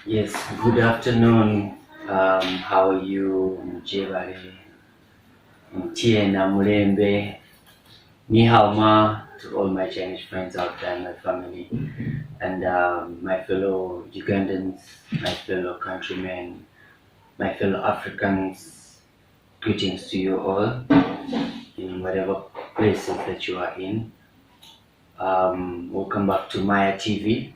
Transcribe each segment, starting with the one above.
Yes, good afternoon. How are you, Mjebari, Mtiena, Mulembe, Ni hao ma to all my Chinese friends out there, my family, and my fellow Ugandans, my fellow countrymen, my fellow Africans. Greetings to you all in whatever places that you are in. Welcome back to Maya TV.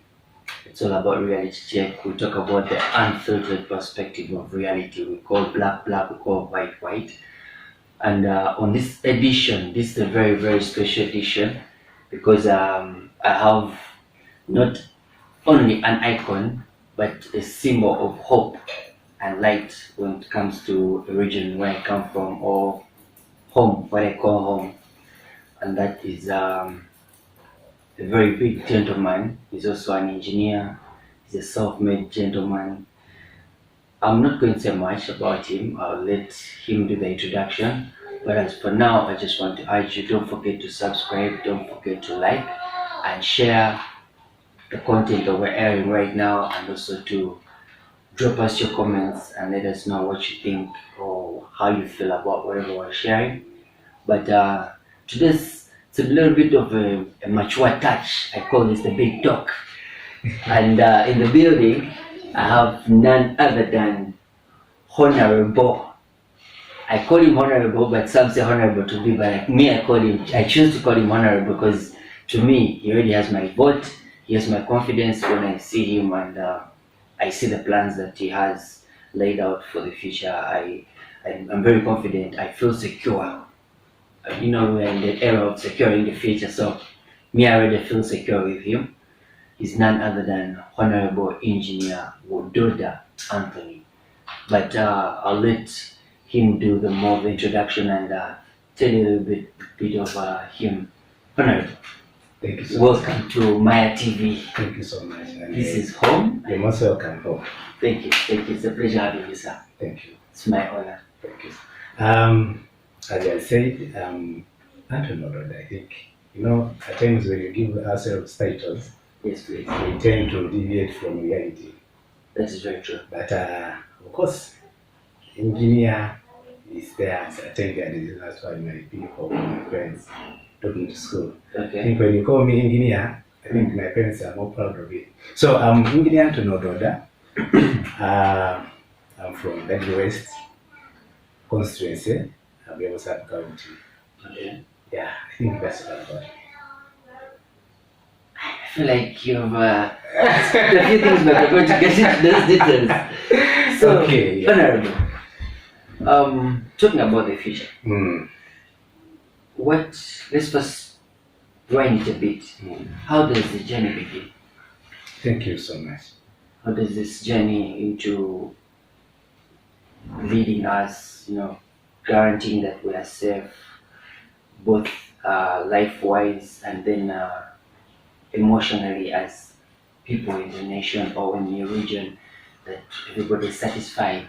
It's all about reality check. We talk about the unfiltered perspective of reality. We call black black, we call white white. And on this edition, this is a very, very special edition because I have not only an icon, but a symbol of hope and light when it comes to the region where I come from, or home, what I call home. And that is a very big gentleman. He's also an engineer. He's a self-made gentleman. I'm not going to say much about him. I'll let him do the introduction. But as for now, I just want to urge you, don't forget to subscribe, don't forget to like and share the content that we're airing right now, and also to drop us your comments and let us know what you think or how you feel about whatever we're sharing. But today's it's a little bit of a mature touch. I call this the big talk. And in the building, I have none other than Honorable. I call him Honorable, but some say Honorable to be, but like me, I choose to call him Honorable because to me, he already has my vote. He has my confidence when I see him, and I see the plans that he has laid out for the future. I'm very confident. I feel secure. We're in the era of securing the future, so me, I already feel secure with him. He's none other than Honorable Engineer Wododa Antony. But I'll let him do the more of the introduction and tell you a little bit of him. Honorable, Thank you so welcome to Maya TV. Thank you so much. And This is home. you're most welcome home. Thank you. It's a pleasure having you, sir. Thank you. It's my honor. Thank you. As I said, Antony, I think, at times when you give ourselves titles, Yes, please. we tend to deviate from reality. That is very true. But of course, engineer is there as a technical. That's why my people, my friends, took me to school. I Okay. think when you call me engineer, I think my parents are more proud of it. So I'm engineer Antony Wododa. I'm from Budadiri West Constituency, Wododa County. Okay. Yeah, I think that's about it. I feel like you've asked a few things, but we're going to get into those details. So, Okay, yeah. Honorable, talking about the future, Mm. let's first rewind it a bit. How does the journey begin? Thank you so much. How does this journey into leading us, guaranteeing that we are safe, both life-wise and then emotionally as people in the nation or in the region, that everybody is satisfied?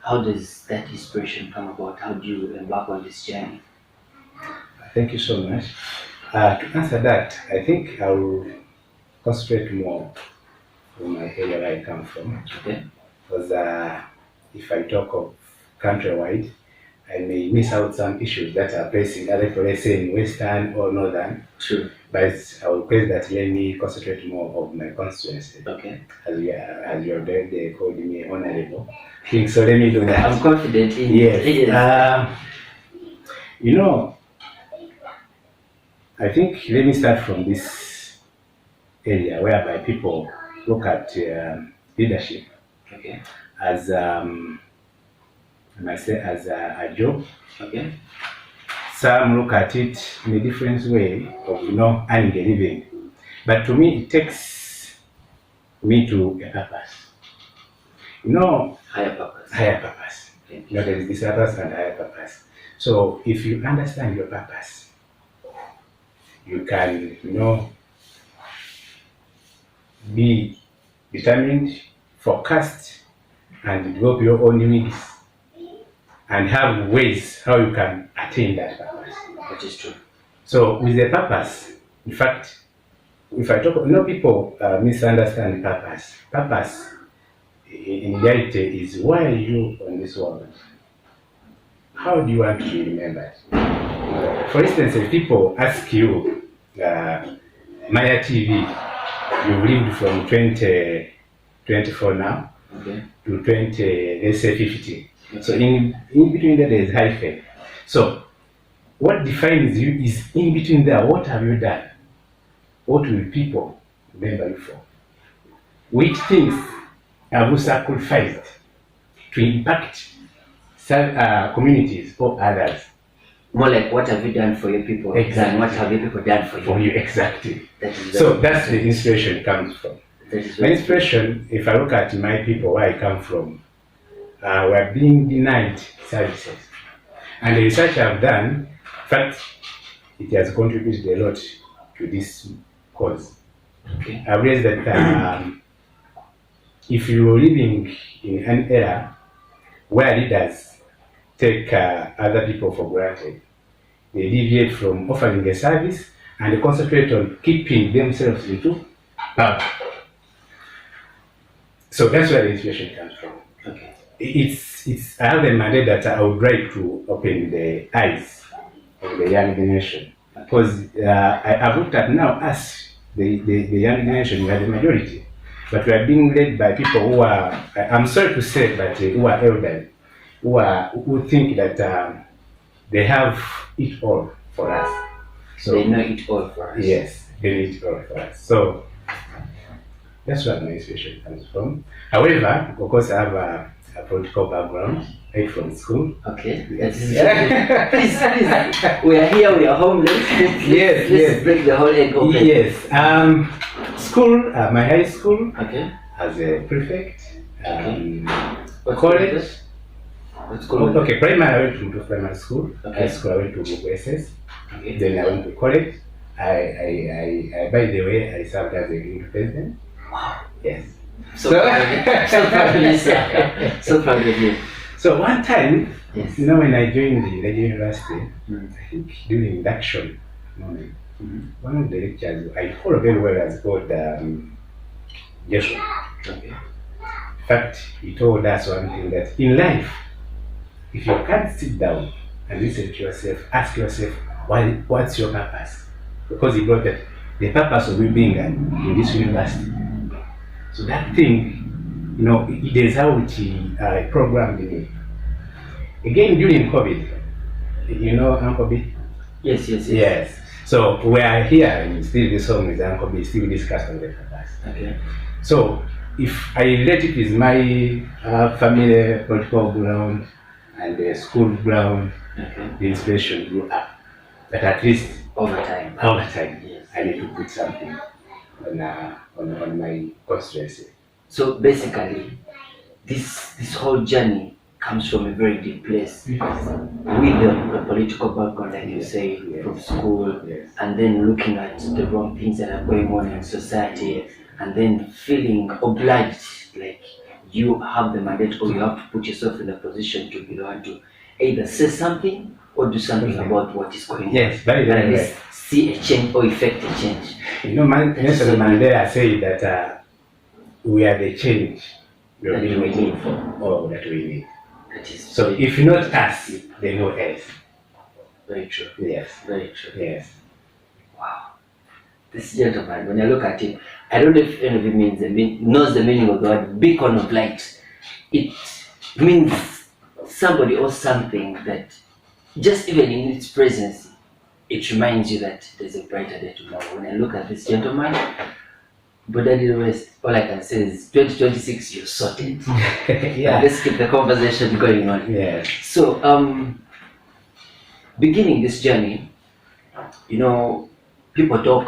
How does that inspiration come about? How do you embark on this journey? Thank you so much. To answer that, I think I will concentrate more on my area where I come from. Okay. Because if I talk of countrywide, I may miss out some issues that are facing other people, let's say in Western or Northern. True. But I will request that let me concentrate more of my constituency. Okay. As you have read, they called me honorable. So let me do that. I'm confident in Yes. it. I think let me start from this area whereby people look at leadership Okay. as I might say as a job. Okay. Some look at it in a different way of earning a living. But to me, it takes me to a purpose. Higher purpose. Higher purpose. Okay. There is this purpose and higher purpose. So if you understand your purpose, you can, be determined, focused, and develop your own needs, and have ways how you can attain that purpose. That is true. So with the purpose, in fact, if I talk, people misunderstand purpose. Purpose in reality is, why are you on this world? How do you want to be remembered? For instance, if people ask you, Maya TV, you've lived from 2024 now to 20, let's say 50. So in between there is hyphen. So what defines you is in between there. What have you done? What will people remember you for? Which things have you sacrificed to impact communities or others? More like, what have you done for your people? Exactly. And what have your people done for you? For you, exactly. So that's the inspiration comes from. My inspiration, if I look at my people, where I come from, we're being denied services. And the research I've done, in fact, it has contributed a lot to this cause. Okay. I've realized that if you're living in an era where leaders take other people for granted, they deviate from offering a service and concentrate on keeping themselves into power. So that's where the inspiration comes from. Okay. I have a mandate that I would like to open the eyes of the young generation, because I've looked at now us, the young generation, we are the majority, but we are being led by people who are, I'm sorry to say, but who are elderly, who think that they have it all for us. So they know it all for us. Yes, they know it all for us. So that's where my inspiration comes from. However, of course, I have a political background right from school. Okay. Please. We are here, we are home. Let's break the whole egg open. Yes. School, my high school, okay, as a prefect. What College. What school? Okay, primary, I went to primary school. Okay. High school, I went to SS. Okay. Then I went to college. I by the way, I served as a youth president. Wow. Yes. So proud of you, sir. So proud of you. So one time, Yes. when I joined the university, Mm. I think during induction moment, one of the lectures I follow very well as called Joshua. Okay. In fact, he told us one thing, that in life, if you can't sit down and listen to yourself, ask yourself, what's your purpose? Because he brought that the purpose of you being in this university. So that thing, it is how it programmed me. Again, during COVID, Uncle B? Yes. So we are here and still this home with Uncle B, still discuss on the purpose. Okay. So if I relate it with my family, political ground, and the school ground, Okay. the inspiration grew up. But at least Over time. Yes. I need to put something on my constituency. So basically, this whole journey comes from a very deep place. Yes. With the political background, like you say, Yes. from school, Yes. and then looking at the wrong things that are going on in society, and then feeling obliged, like you have the mandate or you have to put yourself in a position to be the one to either say something or do something about what is going on. Yes, very, At very least see a change or effect a change. Nelson Mandela said that we are the change That we need. that we need. That is So if not us, then no else. very true. Yes. Very true. Yes. Wow. This gentleman, when I look at him, I don't know if any of you knows the meaning of the word beacon of light. It means somebody or something that just even in its presence, it reminds you that there's a brighter day tomorrow. When I look at this gentleman, Budadiri West, all I can say is 2026, you're sorted. Yeah. Let's keep the conversation going on. Yes. So, beginning this journey, people talk,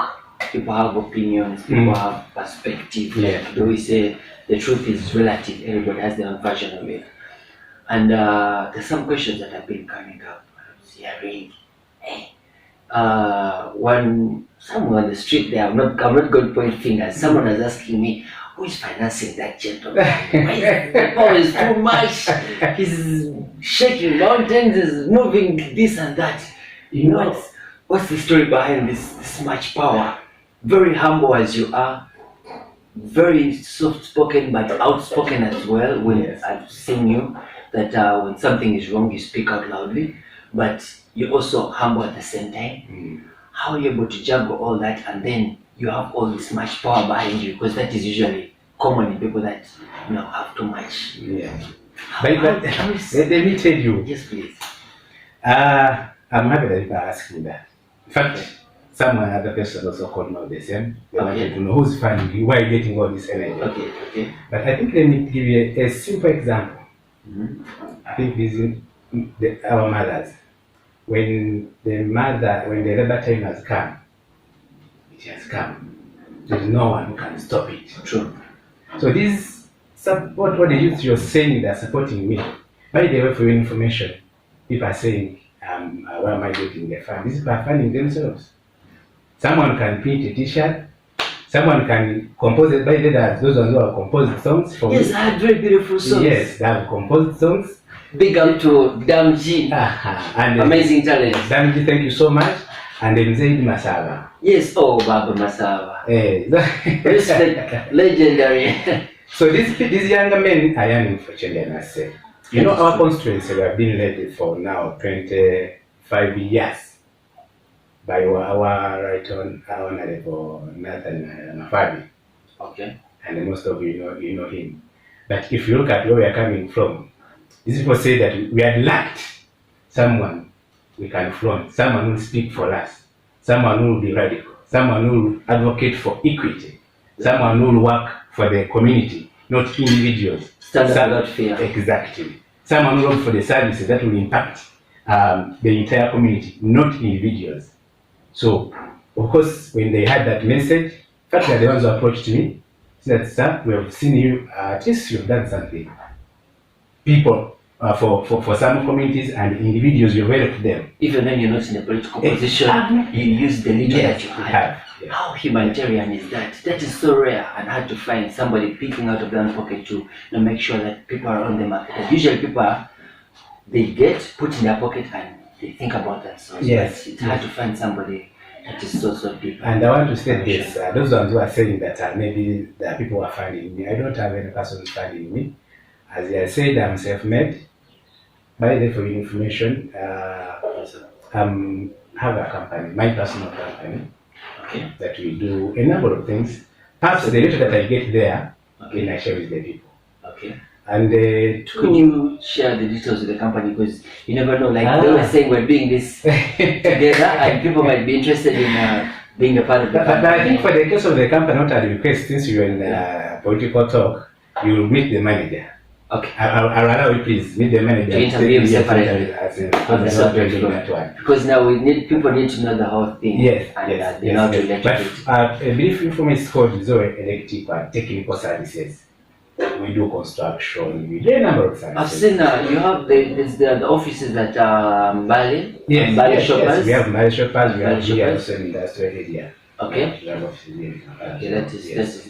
people have opinions, people have perspective. Yeah. Like they always say the truth is relative, everybody has their own version of it. And there's some questions that have been coming up. I was hearing, someone on the street there, I'm not going to point fingers, someone was asking me, who is financing that gentleman? The power is too much. He's shaking mountains, he's moving this and that. What's the story behind this much power? Very humble as you are, very soft spoken but outspoken as well. When Yes. I've seen you, that when something is wrong, you speak out loudly, but you're also humble at the same time. Mm. How are you able to juggle all that and then you have all this much power behind you? Because that is usually common in people that have too much. Yeah. How is- Let me tell you. Yes, please. I'm happy that you are asking that. In fact, someone other person also called me the same. They wanted to know who's funding you, why are you getting all this energy. Okay. But I think let me give you a simple example. Mm-hmm. I think this is our mothers. When the labor time has come, it has come. There's no one who can stop it. True. So this support, what the youth you're saying they're supporting me. By the way, for your information, people are saying, where am I getting the fund? These people are funding themselves. Someone can print a t-shirt, someone can compose it. By the way, those ones who have composed songs for Yes, me. I had very beautiful songs. Yes, they have composed songs. Big up to Damji. And Amazing talent. Damji, thank you so much. And then Zaid Masaba. Yes, oh Baba Masava. Respect, Respect. legendary. So these younger men are yearning for change, I must say. You know, our constituency, we have been led for now 25 years by our right honorable Nathan Mafabi. Okay. And most of you know him. But if you look at where we are coming from, these people say that we had lacked someone we can front, someone who will speak for us, someone who will be radical, someone who will advocate for equity, someone who will work for the community, not individuals. Stand up without fear. Exactly. Someone who works for the services that will impact the entire community, not individuals. So, of course, when they had that message, in fact, they're the ones who approached me, said, "Sir, we have seen you, at least you've done something. People, for some communities and individuals, you've helped them." Even when you're not in a political position, you use the little that you have. Yeah. How humanitarian is that? That is so rare and hard to find somebody picking out of their own pocket to make sure that people are on the market. And usually people they get put in their pocket and they think about themselves. Yes. But it's hard to find somebody that is so deep. And I want to state this, those ones who are saying that maybe the people who are funding me, I don't have any person funding me. As I said, I'm self-made. By the way, for your information, have a company, my personal company, Okay. that we do a number of things. Perhaps the little that I get there, Okay. I share with the people. Okay. And Could you share the details with the company, because you never know, like they were saying, we're doing this together and people might be interested in being a part of the but company. I think for the case of the company, what I request, since you're in political talk, you will meet the manager. Okay. I'll allow you, please meet the manager. To interview separately on the subject of that one. Because now people need to know the whole thing. Yes, and yes, they know how to yes. relate to it. But a brief information is called Zoe Electric and Technical Services. We do construction, we do a number of services. I've seen you have the offices at Mbale. Yes, Mbale yes, shoppers. yes. We have Mbale shoppers, we Mbale have here shoppers. also in industrial area. Okay. We have offices here. Okay, that is Yes.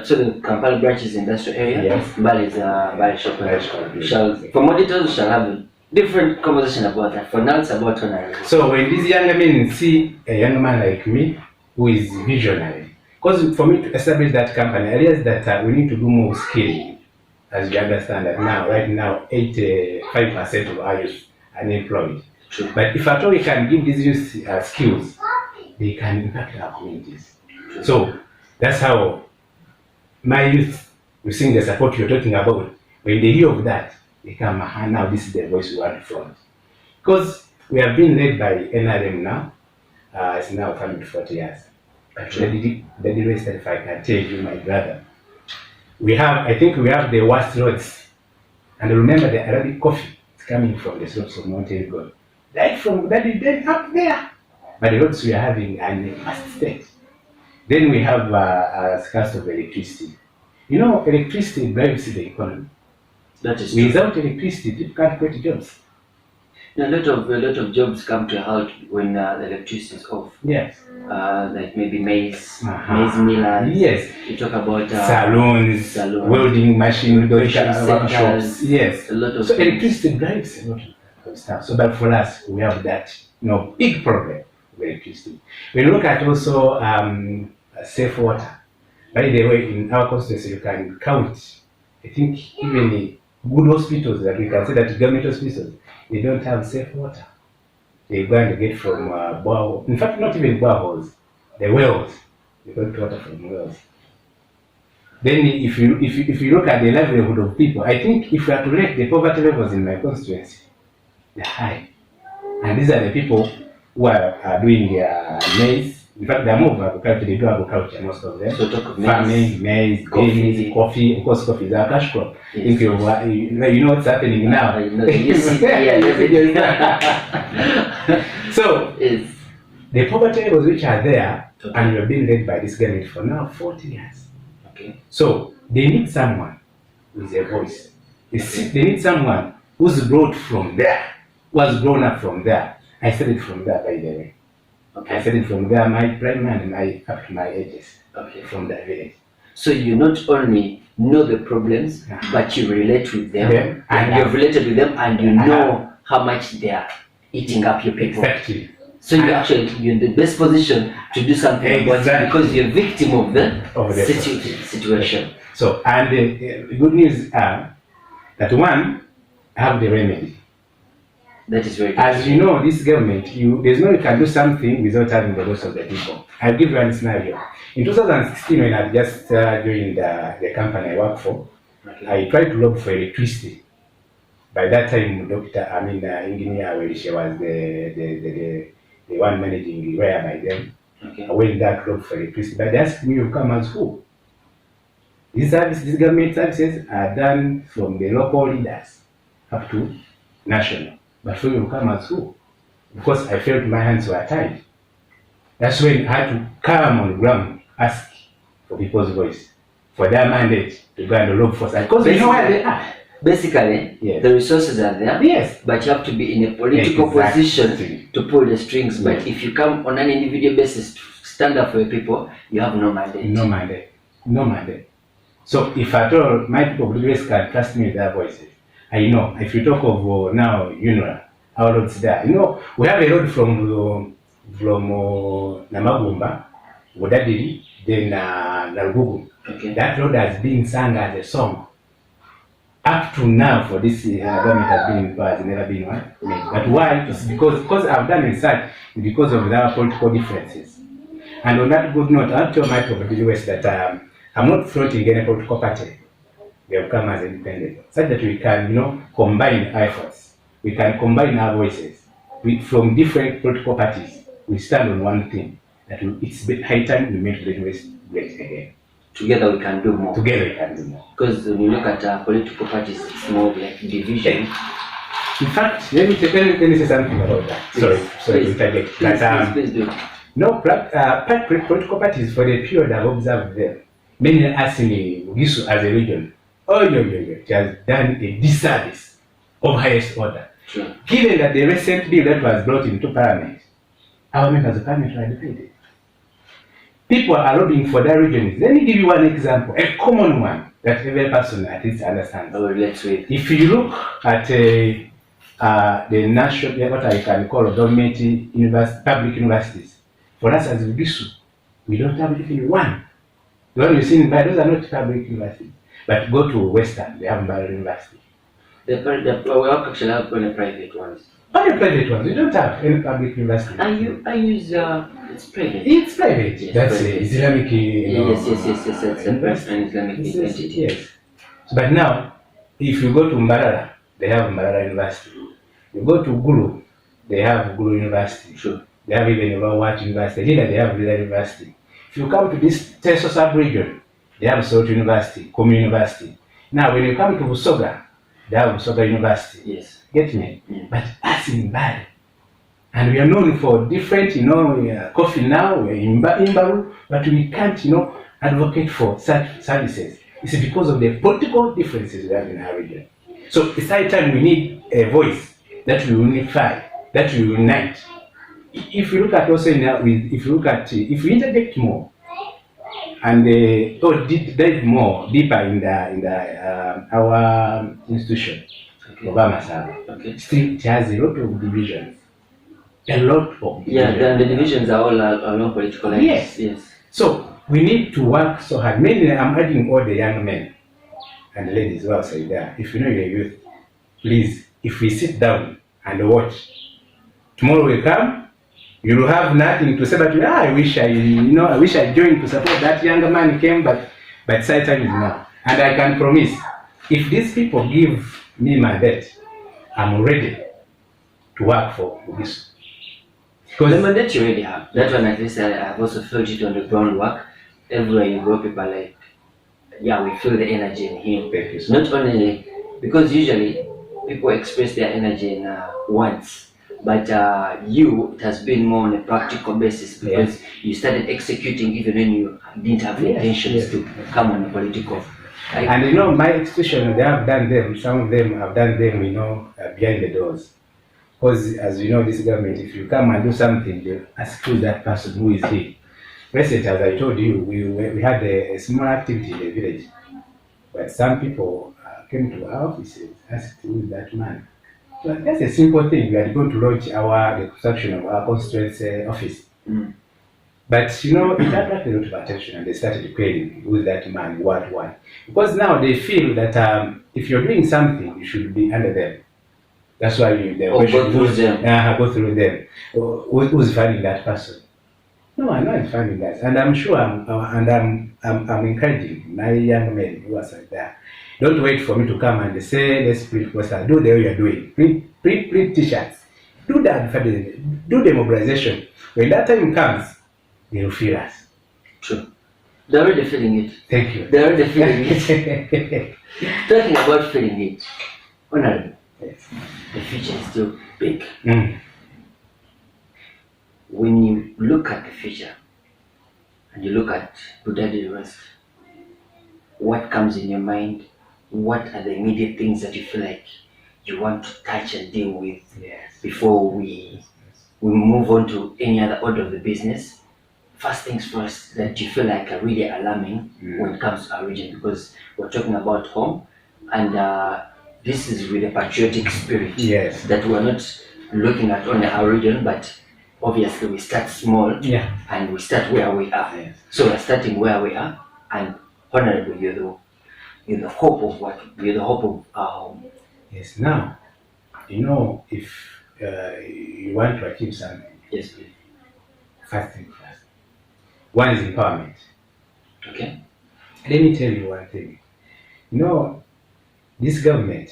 so the Kampala branch is industrial area. Yes. Mbale is Mbale shoppers. Mbale shoppers. Shall for more details we shall have a different conversation about that. For now it's about honoring. So when these younger men see a young man like me who is visionary, because for me to establish that company, I realized that we need to do more skilling. As you understand that now, right now, 85% of our youth are unemployed. True. But if at all we can give these youth skills, they can impact our communities. So that's how my youth, we seeing the support you're talking about, when they hear of that, they come, now this is the voice we want to front. Because we have been led by NRM now, it's now coming to 40 years. But Budadiri West, if I can tell you, my brother, I think we have the worst roads. And remember the Arabic coffee is coming from the slopes of Mount Elgon. Right from Budadiri up there. But the roads we are having are in a vast state. Then we have a scarcity of electricity. You know, electricity drives the economy. That is true. Without electricity, people can't create jobs. A lot of jobs come to a halt when the electricity is off. Yes. Like maybe maize Uh-huh. millers. Yes. You talk about Salons, welding machines, those Operation kind of workshops. centers. Yes. A lot of So things. electricity drives a lot of stuff. So, but for us, we have that big problem with electricity. When you look at also safe water, By the way, in our constituency, you can count, I think, even the good hospitals that we can say that government hospitals, they don't have safe water. They go and get from borehole. In fact, not even boreholes, the wells. They got water from wells. Then if you look at the livelihood of people, I think if we are to rate the poverty levels in my constituency, they're high. And these are the people who are doing maize. In fact, they're more of agriculture. They do agriculture, most of them. So talk of farming, maize, coffee. Of course, coffee is a cash crop. Yes. You know what's happening now. So, yes. the poverty levels which are there, and we have been led by this government for now 40 years. Okay. So, they need someone with a voice. They need someone who's brought from there, who has grown up from there. I said it from there, by the way. Okay. I said it from there, my primary and up to my ages. Okay. From that village. So you not only know the problems, but you relate with them, and you've related with them, and you know how much they are eating up your people. Exactly. So you're in the best position to do something about it because you're a victim of the situation. So, and the good news are that one, have the remedy. That is very good. As you know, this government, there's no you can do something without having the voice of the people. I'll give you one scenario. In 2016, when I just joined the company I work for, I tried to lobby for electricity. By that time, Engineer Welishe was the one managing where by then. Okay. I went back to lobby for electricity. But they asked me to come as who? These government services are done from the local leaders up to national. But for you to come as who? Because I felt my hands were tied. That's when I had to come on the ground, ask for people's voice, for their mandate to go and look for that. Because you know where they are. Basically, yes. The resources are there, yes, but you have to be in a political position to pull the strings. But if you come on an individual basis to stand up for your people, you have no mandate. No mandate. No mandate. So if at all my people of Budadiri can trust me with their voices, I know. If you talk of now, our roads there. We have a road from Namagumba, Wododa, then Narugugu. Okay. That road has been sung as a song. Up to now, for this government has been in power, has never been one. But why? It's because I've done research, because of our political differences. And on that good note, I'll tell my Budadiri West that I'm not floating any political party. We have come as independent, such that we can, combine efforts. We can combine our voices from different political parties. We stand on one thing, that it's high time we make the West great again. Together we can do more. Together we can do more. Because when you look at political parties, it's more like division. In fact, let me say something about that. Sorry to interject. Please do. No, political parties, for the period I've observed them, many are asking Gisu as a region, it has done a disservice of highest order. Sure. Given that the recent bill that was brought into Parliament, our members of Parliament are defeated. People are lobbying for their regions. Let me give you one example, a common one that every person at least understands. Let's wait. If you look at the national, what I can call government public universities, for us as Gisu, we don't have even one. The one you've seen, but those are not public universities. But go to Western, they have Budadiri University. We actually have only private ones. Only private ones. We don't have any public university. I use it's private. It's private. Yes, that's private. Islamic. Yes. It's an Islamic entity. Yes. But now, if you go to Mbarara, they have Mbarara University. You go to Gulu, they have Gulu University. Sure. They have even Wat University. Here they have Budadiri University. If you come to this Teso sub-region, they have Salt University, Komi University. Now, when you come to Busoga, they have Busoga University. Yes. Get me? Yeah. But us in Bali. And we are known for different, coffee now, we're in Baru, but we can't, advocate for such services. It's because of the political differences we have in our region. So it's high time we need a voice that will unify, that will unite. If you look at also if we interject more and dive more deeper in our institution, Obama Saba, still it has a lot of divisions. A lot of divisions. Yeah, the divisions are all along political lines. Yes. So we need to work so hard. Mainly, I'm urging all the young men and ladies who are outside there. If you know your youth, please, if we sit down and watch, tomorrow will come, you will have nothing to say, but I wish I joined to support that younger man who came, but such time is now. And I can promise, if these people give me my bet, I'm ready to work for this. Because the mandate you already have, that one at least I've also felt it on the groundwork. Everywhere you go, people are like, yeah, we feel the energy in him. Thank you so Not only, because usually people express their energy in words, but it has been more on a practical basis, because you started executing even when you didn't have the intentions to come on a political. And my institution, they have done them, some of them have done them, behind the doors. Because as you know, this government, if you come and do something, they ask who that person, who is he. Recently, as I told you, we had a small activity in the village, but some people came to our offices, asked who is that man. But that's a simple thing. We are going to launch the construction of our constituency office. But it attracted a lot of attention, and they started querying who is that man, why. Because now they feel that if you're doing something, you should be under them. That's why go through them. Go through them. Who's finding that person? No, I'm not finding that, and I'm sure I'm encouraging my young men who are there. Don't wait for me to come and say, let's print posters. Do the way you're doing. Print T-shirts. Do that. Do the mobilization. When that time comes, they will feel us. True. They're already feeling it. Thank you. They're already feeling it. Talking about feeling it, Honorable, Yes. the future is still big. When you look at the future and you look at Budadiri West, what comes in your mind? What are the immediate things that you feel like you want to touch and deal with before we move on to any other order of the business? First things first, that you feel like are really alarming when it comes to our region, because we're talking about home, and this is with a patriotic spirit. Yes. That we're not looking at only our region, but obviously we start small and we start where we are. Yes. So we're starting where we are, and Honorable, you're the hope of our home. Yes. Now, if you want to achieve something, Yes, please. first thing first. One is empowerment. Okay. Let me tell you one thing. This government,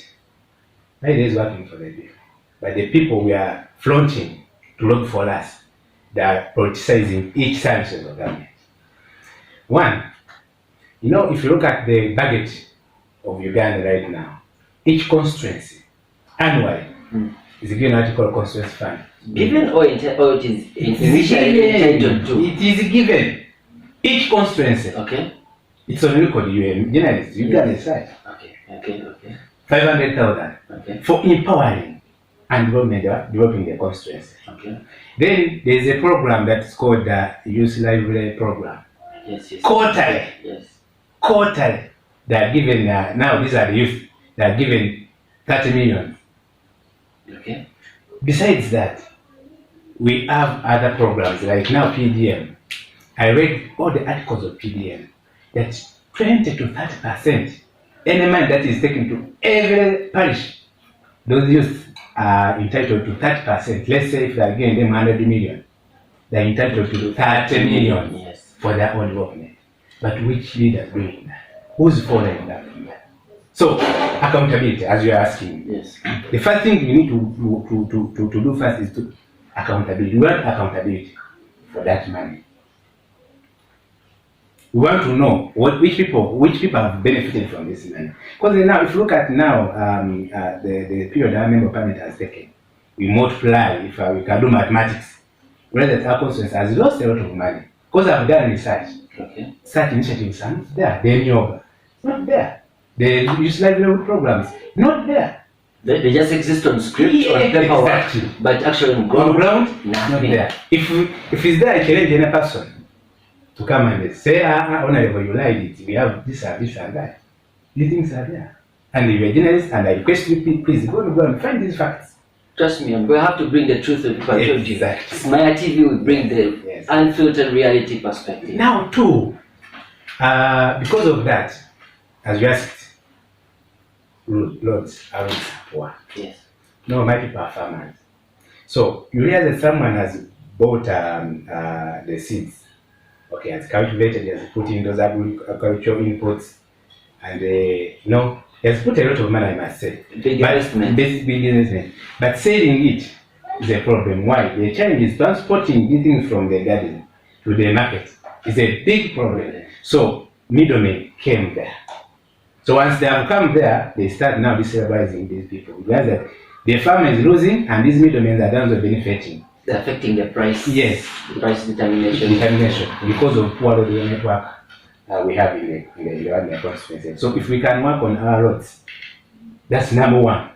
it is working for the people, but the people we are flaunting to look for us, they are politicizing each service of the government. One, if you look at the budget of Uganda right now, each constituency annually is given what you call constituency fund. Given or it is initially entitled to? It is given. Each constituency. Okay. It's on record. Uganda is right. Okay. 500,000 for empowering and developing the constituency. Okay. Then there's a program that's called the Youth Library Program. Yes. Quarterly. Yes. Quarterly. They are given, now these are the youth, they are given 30 million. Okay. Besides that, we have other programs like now PDM. I read all the articles of PDM that 20 to 30%, any money that is taken to every parish, those youth are entitled to 30%. Let's say if they are giving them 100 million, they are entitled to 30 million for their own development. But which leader is doing that? Who's following that? So, accountability, as you are asking. Yes. The first thing we need to do first is to accountability. We want accountability for that money. We want to know which people have benefited from this money. Because now, if you look at now the period our member parliament has taken, we multiply. If we can do mathematics, whether that our constituency has lost a lot of money. Because I've done research. Okay. Such initiatives are not there. Then yoga, not there. The youth library programs, not there. They just exist on script, on paper, exactly. But actually on ground, nothing. Not there. If it's there, I challenge any person to come and say, honorable, you lied it. We have this and that. These things are there. And if you're a journalist, and I request you, please go and find these facts. Trust me, I'm going to have to bring the truth of the Exactly. Maya TV will bring the unfiltered reality perspective. Now, too, Because of that, as you asked, lots are poor. Yes. No, my people are farmers. So you realize that someone has bought the seeds, okay, has cultivated, he has put in those agricultural inputs, and he has put a lot of money, I must say. Big investment. Big investment. But selling it is a problem. Why? The challenge is transporting these things from the garden to the market. It's a big problem. So middlemen came there. So once they have come there, they start now destabilizing these people. Because that the farmer is losing and these middlemen are also benefiting. They're affecting the price. Yes. The price determination. Because of poor road network we have in the constituency. So if we can work on our roads, that's number one.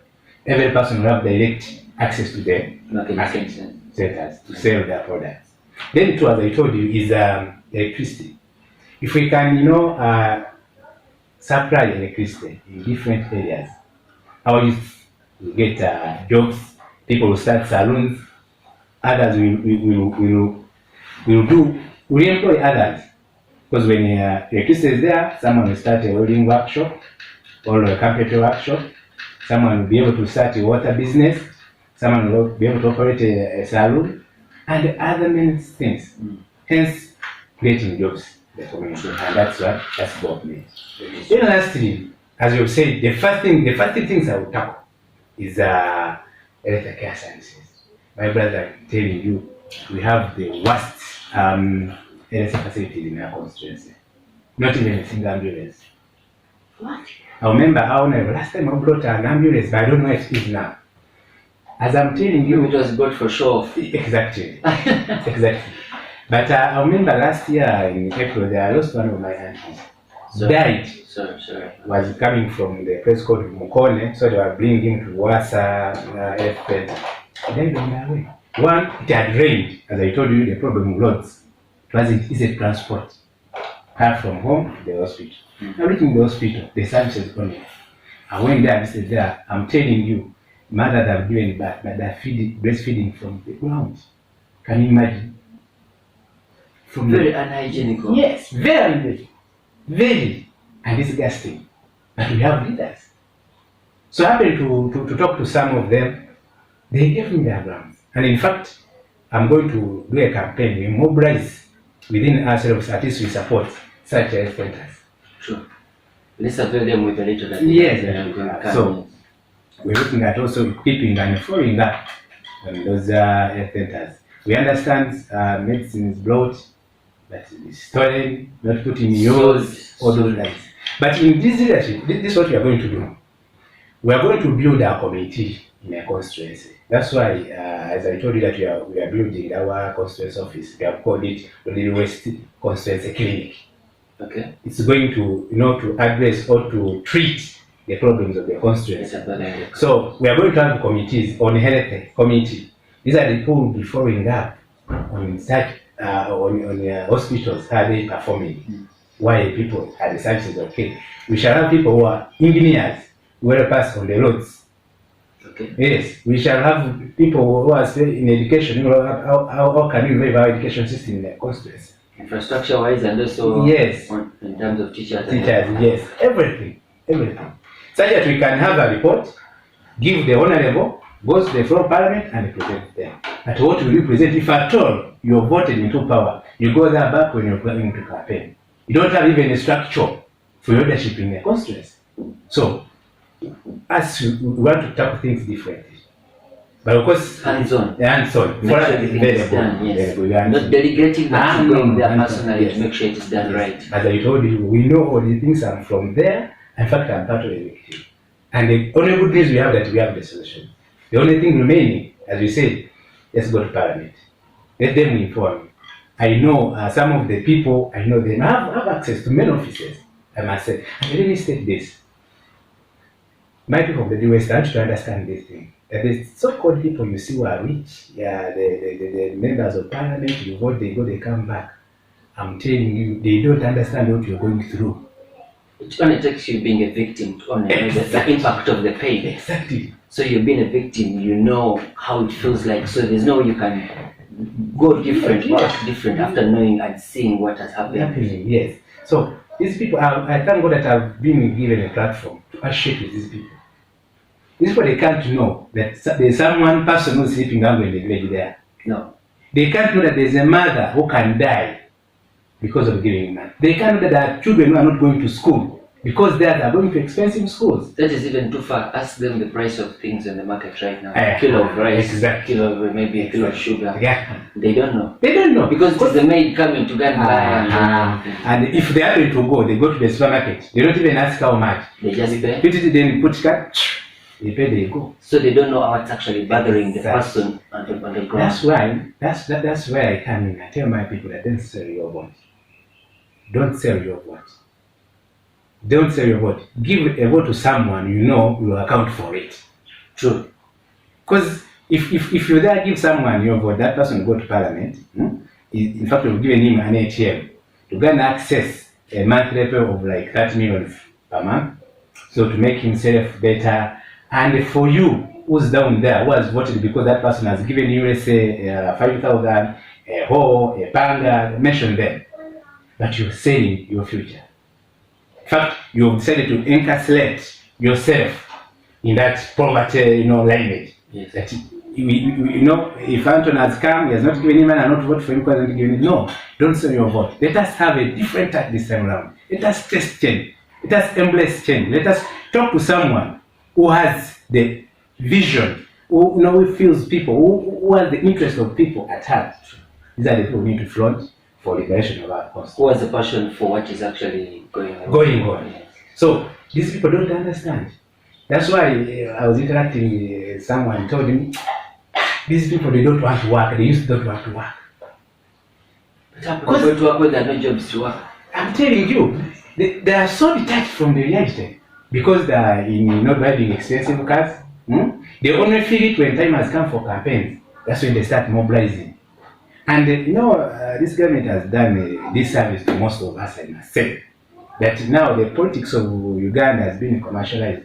Every person will have direct access to the market centers to sell their products. Then two, as I told you, is electricity. If we can, supply electricity in different areas, our youth will get jobs, people will start salons, others will employ others. Because when electricity is there, someone will start a welding workshop or a carpentry workshop, someone will be able to start a water business, someone will be able to operate a salon, and other many things. Hence, creating jobs in the community, and that's government. Then lastly, as you said, the first things I will tackle is health care services. My brother, I'm telling you, we have the worst health facilities in our constituency. Not even a single ambulance. What? I remember last time I brought an ambulance, but I don't know if it is now. As I'm telling you, it was bought for show off. Exactly. Exactly. But I remember last year in April, I lost one of my aunties. Died. Sorry. Was coming from the place called Mukone, so they were bringing him to Wasa, Airport. Died on their way. One, it had rained. As I told you, the problem with roads. It wasn't easy transport. Apart from home to the hospital. Now reaching the hospital, the services only. I went there and said, there, I'm telling you, mothers have given birth, but they're breastfeeding from the ground. Can you imagine? Very unhygienic. Yes, very and disgusting. But we have leaders. So I happened to talk to some of them. They gave me their grants. And in fact, I'm going to do a campaign. We mobilize within ourselves, at least we support such health centers. Sure. Let's avail them with a little that. Yes. So we're looking at also equipping and following up on those health centers. We understand medicine is brought, but it's stolen, not put in use, all those lines. But in this leadership, this is what we are going to do. We are going to build our committee in a constituency. That's why, as I told you, that we are building our constituency office. We have called it Budadiri West Constituency Clinic. Okay. It's going to, to address or to treat the problems of the constituency. So we are going to have committees on health committee. These are the people who will be following up on such on hospitals, how they performing, why people are the services okay. We shall have people who are engineers who help us on the roads. Okay. Yes, we shall have people who are in education. How can we improve our education system in the constituency? Infrastructure wise and also yes, in terms of teachers. Yes, everything. Such that we can have a report, give the honorable, go to the floor of parliament and present them. But what will you present if at all you're voted into power? You go there back when you're going to campaign. You don't have even a structure for your leadership in the constituency. So, as we want to tackle things differently. But of course, hands-on. Make sure everything is done, yes. Not delegating, but going there personally to make sure it is done right. As I told you, we know all the things are from there. In fact, I'm part of the victim. And the only good news we have that we have the solution. The only thing remaining, as we said, let's go to parliament. Let them inform. I know some of the people, I know they have access to many offices, I must say. And let me state this. My people of the US are to understand this thing. That the so-called people you see who are rich, the members of parliament, you vote, they go, they come back. I'm telling you, they don't understand what you're going through. It only takes you being a victim to understand the impact of the pain. Exactly. So you've been a victim, you know how it feels like. So there's no way you can go different, work different after knowing and seeing what has happened. Yes. So These people, I thank God that I've been given a platform to associate with these people. These people, they can't know that there's one person who's sleeping down in the village there. No. They can't know that there's a mother who can die because of giving money. They can't know that there are children who are not going to school because they are going to expensive schools. That is even too far. Ask them the price of things in the market right now. A kilo of rice, exactly. Kilo of maybe a kilo of sugar. Yeah. They don't know. They don't know. Because it's the maid coming to go and buy. And if they happen to go, they go to the supermarket. They don't even ask how much. They just pay. Then put that, they pay, they go. So they don't know how it's actually bothering the person on the ground. That's where I come in. I tell my people that don't sell your vote. Don't sell your vote. Don't sell your vote. Give a vote to someone you know will account for it. True. Because if you there give someone your vote, that person will go to parliament. In fact, you've given him an ATM to gain access a monthly pay of like 30 million per month. So to make himself better. And for you, who's down there, who has voted because that person has given you, let's say, 5,000, a hoe, a panga, mention them. But you're selling your future. In fact, you've decided to encapsulate yourself in that poverty, lineage. Yes. That if Antony has come, he has not given him and not vote for him because he hasn't given him. No, don't sell your vote. Let us have a different tack this time around. Let us test change. Let us embrace change. Let us talk to someone who has the vision, who feels people, who has the interest of people at heart. These are the people we need to front for liberation of our cause. Who has a passion for what is actually going on? So these people don't understand. That's why I was interacting with someone told me, these people, they don't want to work. They used to not want to work. But I'm going to work when there are no jobs to work. I'm telling you, they are so detached from the reality because they are not driving expensive cars. They only feel it when time has come for campaigns. That's when they start mobilizing. And this government has done this service to most of us, I must say. That now the politics of Uganda has been commercialized.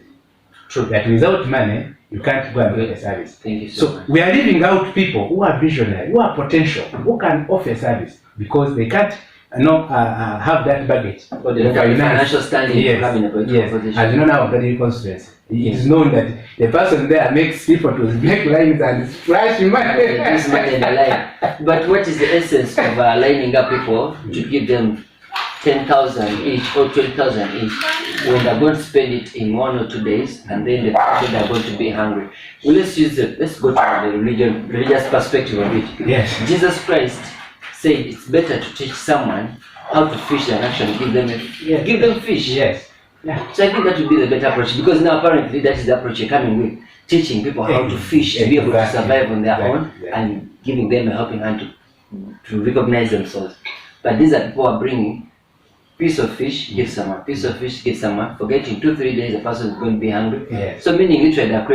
True. That without money, you can't go and get a service. Thank you so much. We are leaving out people who are visionary, who are potential, who can offer service because they can't have that baggage. Or the financial standing to have in a political position. As you know now, Budadiri constituency. It is known that the person there makes people to make lines and splash money. But what is the essence of lining up people to give them 10,000 each or 20,000 each when they're going to spend it in 1 or 2 days and then they're going to be hungry? Well, let's go to the religious perspective of it. Yes. Jesus Christ said it's better to teach someone how to fish than actually give them fish. Yes. Yeah. So I think that would be the better approach because now apparently that is the approach you're coming with, teaching people how to fish to be able to survive on their own and giving them a helping hand to recognize themselves. But these are people who are bringing piece of fish, give someone, piece of fish, give someone, forgetting 2-3 days the person is going to be hungry. Yes. So meaning literally they're